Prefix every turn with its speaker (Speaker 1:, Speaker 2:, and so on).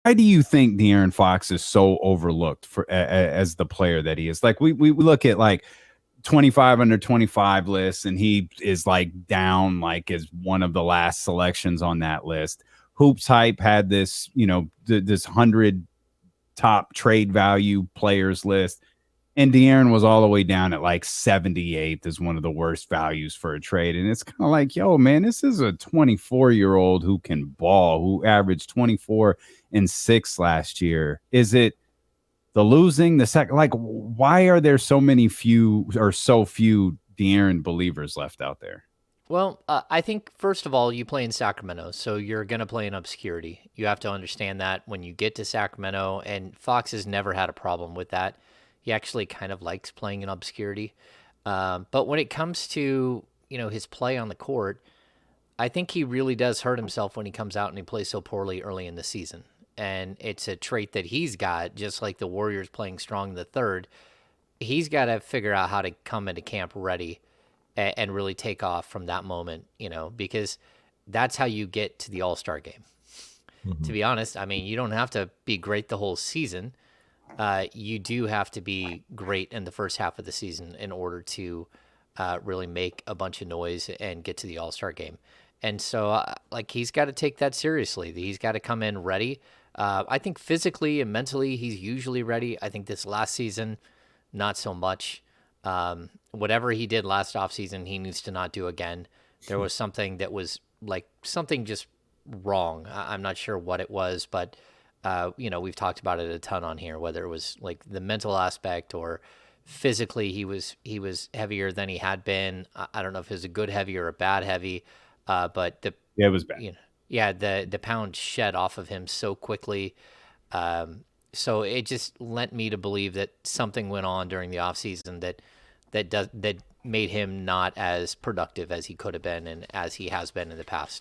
Speaker 1: Why do you think De'Aaron Fox is so overlooked as the player that he is? Like we look at like 25 under 25 lists, and he is like down like as one of the last selections on that list. Hoops Hype had this, this 100 top trade value players list. And De'Aaron was all the way down at like 78th as one of the worst values for a trade. And it's kind of like, yo, man, this is a 24-year-old who can ball, who averaged 24 and 6 last year. Is it the losing, the second? Like, why are there so few De'Aaron believers left out there?
Speaker 2: Well, I think first of all, you play in Sacramento, so you're going to play in obscurity. You have to understand that when you get to Sacramento, and Fox has never had a problem with that. He actually kind of likes playing in obscurity. But when it comes to his play on the court, I think he really does hurt himself when he comes out and he plays so poorly early in the season. And it's a trait that he's got, just like the Warriors playing strong in the third. He's got to figure out how to come into camp ready and really take off from that moment, because that's how you get to the All-Star game. To
Speaker 3: Mhm.
Speaker 2: be honest, I mean, you don't have to be great the whole season. You do have to be great in the first half of the season in order to really make a bunch of noise and get to the All-Star game. And so, like, he's got to take that seriously. He's got to come in ready. I think physically and mentally, he's usually ready. I think this last season, not so much. Whatever he did last offseason, he needs to not do again. There was something that was like something just wrong. I'm not sure what it was, but we've talked about it a ton on here, whether it was like the mental aspect or physically he was heavier than he had been. I don't know if it was a good heavy or a bad heavy, but
Speaker 1: Yeah, it was bad.
Speaker 2: yeah, the pound shed off of him so quickly. So it just lent me to believe that something went on during the offseason that made him not as productive as he could have been and as he has been in the past.